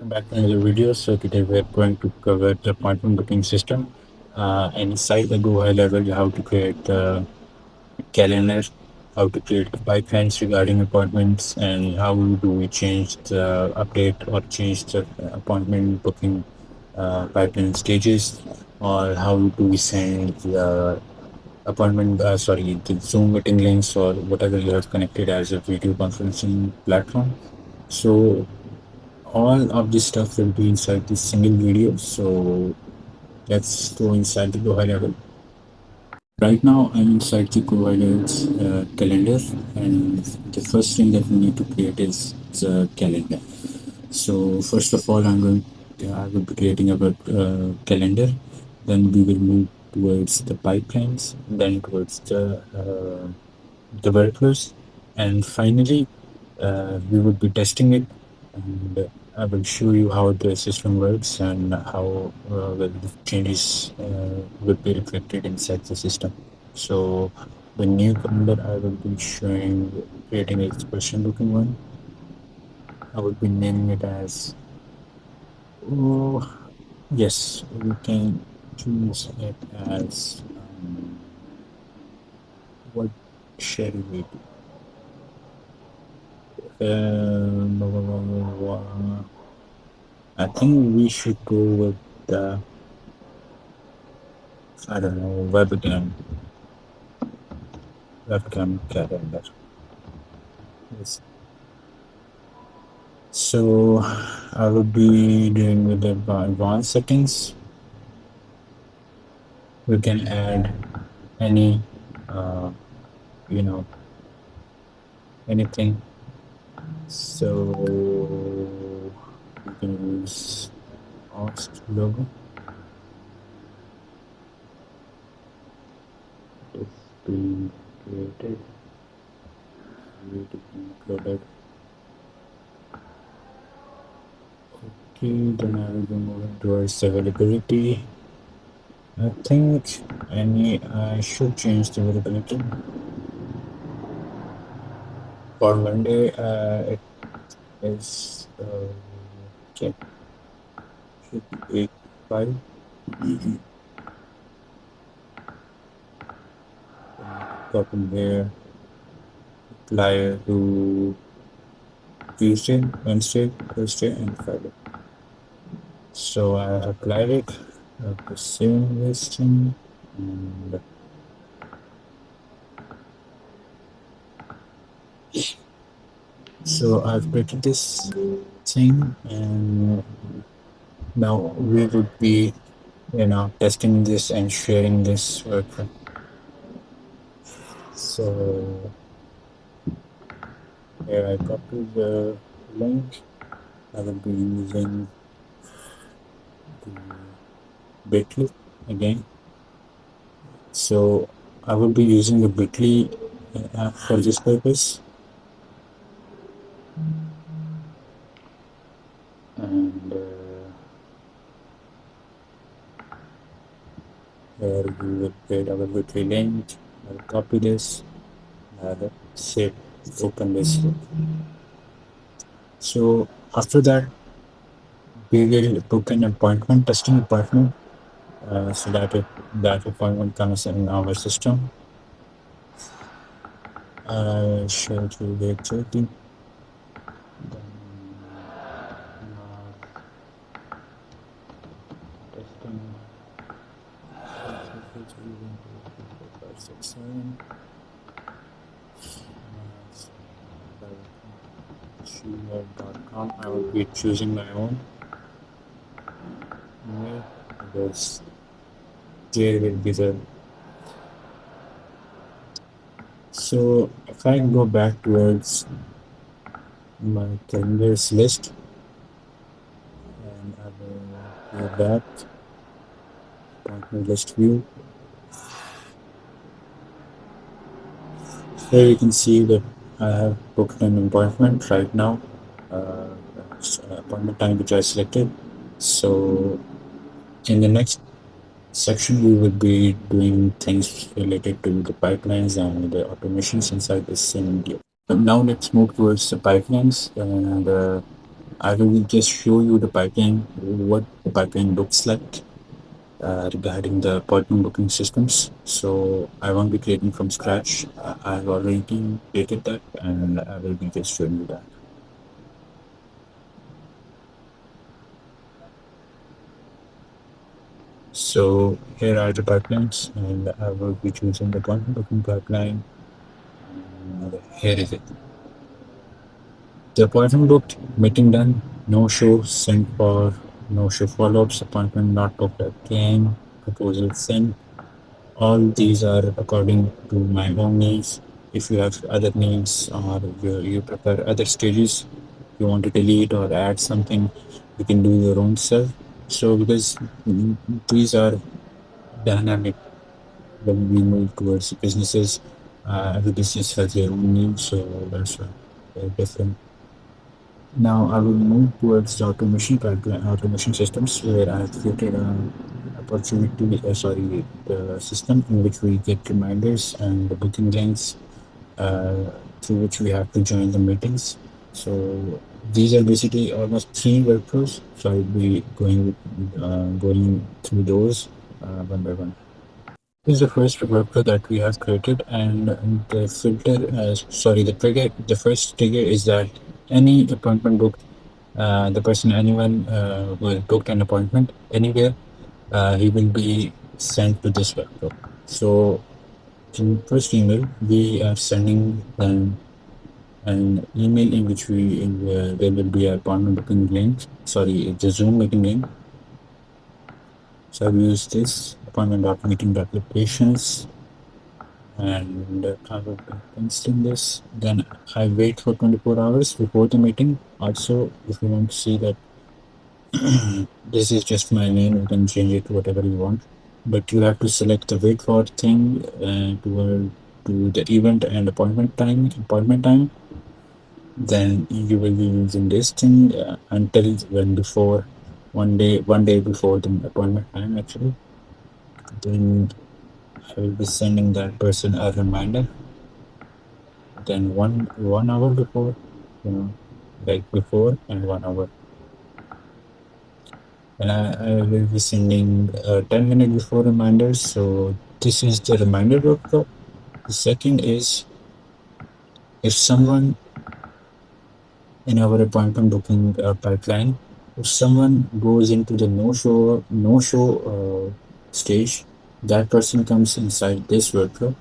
back to another video. So today we're going to cover the appointment booking system. Inside the Go High level, how to create the calendar, how to create the pipelines regarding appointments, and how do we change the update or change the appointment booking pipeline stages, or how do we send the the Zoom meeting links or whatever you have connected as a video conferencing platform. So all of this stuff will be inside this single video. So let's go inside the Go High level. Right now, I'm inside the provider's calendar, and the first thing that we need to create is the calendar. So first of all, I will be creating a calendar. Then we will move towards the pipelines, then towards the workflows, and finally we would be testing it, and I will show you how the system works and how well the changes will be reflected inside the system. So the new calendar I will be showing, creating a expression looking one. I will be naming it as, oh yes, we can choose it as what shall we do? I think we should go with the, I don't know, webcam calendar. Yes. So I will be doing with the advanced settings. We can add any, you know, anything. So we can use Auxth logo. If we created, we to be included. Okay, then I will be moving towards availability. I think I should change the availability. For Monday, it is okay. Should be 8-5. Copy here. Apply to Tuesday, Wednesday, Thursday, and Friday. So I applied it. The same listing, and so I've created this thing, and now we would be, testing this and sharing this work. So here I copy the link. I will be using the Bitly again. So I will be using the Bitly app for this purpose. And here we will create our Bitly link. I'll copy this. I'll save, open this. So after that, we will book an appointment, testing appointment, so that appointment comes in our system. Schedule date 30. Testing. 567. gmail.com. I will be choosing my own email because there will be the. So if I go back towards my calendars list, and I will go back appointment list view. Here you can see that I have booked an appointment right now. Appointment time which I selected. So in the next section, we will be doing things related to the pipelines and the automations inside the same video. But now let's move towards the pipelines, and I will just show you the pipeline, what the pipeline looks like regarding the appointment booking systems. So I won't be creating from scratch. I've already created that, and I will be just showing you that. So here are the pipelines, and I will be choosing the appointment booking pipeline. And here is it. The appointment booked, meeting done, no show, sent for, no show follow-ups, appointment not booked again, proposal sent. All these are according to my own needs. If you have other needs or you prefer other stages, you want to delete or add something, you can do your own self. So because these are dynamic when we move towards businesses, every business has their own needs, so that's why they're different. Now I will move towards the automation pipeline, automation systems, where I have created a opportunity, the system in which we get reminders and the booking links through which we have to join the meetings. So these are basically almost three workflows. So I'll be going through those one by one. This is the first workflow that we have created, and the the trigger, the first trigger is that any appointment booked, the person, anyone who booked an appointment anywhere, he will be sent to this workflow. So in first email, we are sending them an email in which there will be a appointment booking link, the Zoom meeting link. So I've used this appointment.meeting.locations, and I will be pasting this. Then I wait for 24 hours before the meeting. Also, if you want to see that this is just my name, you can change it to whatever you want. But you have to select the wait for thing to the event and appointment time. Then you will be using this thing until one day before the appointment time actually. Then I will be sending that person a reminder. Then one hour before, you know, like before and 1 hour. And I will be sending 10 minutes before reminders. So this is the reminder workflow. The second is if someone in our appointment booking pipeline, if someone goes into the no show stage, that person comes inside this workflow.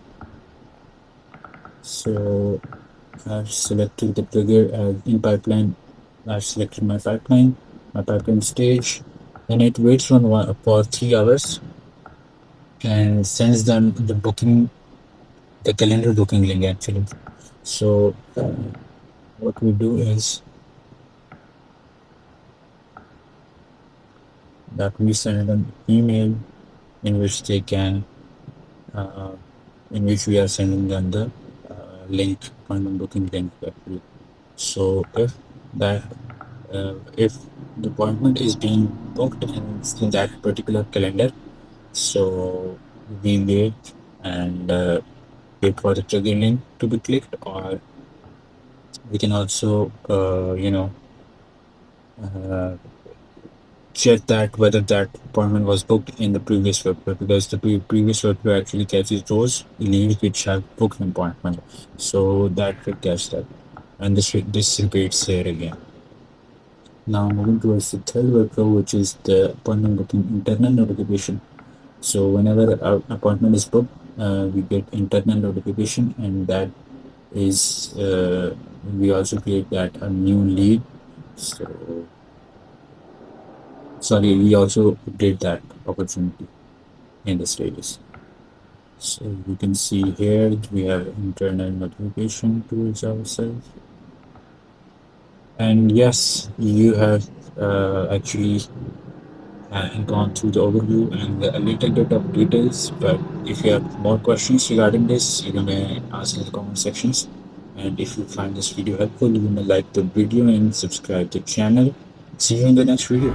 So I've selected the trigger in pipeline. I've selected my pipeline stage, and it waits for 3 hours and sends them the calendar booking link actually. So what we do is that we send an email in which they can, in which we are sending them the link, appointment booking link actually. So if the appointment is being booked in that particular calendar, so we wait and wait for the trigger link to be clicked, or we can also check that whether that appointment was booked in the previous workflow, because the previous workflow actually catches those leads which have booked an appointment, so that will catch that, and this repeats here again. Now moving towards the third workflow, which is the appointment booking internal notification. So whenever our appointment is booked, we get internal notification, and that is we also create that a new lead. So we also did that opportunity in the status. So you can see here we have internal notification towards ourselves. And yes, you have actually gone through the overview and a little bit of details, but if you have more questions regarding this, you may ask in the comment sections. And if you find this video helpful, you may like the video and subscribe to the channel. See you in the next video.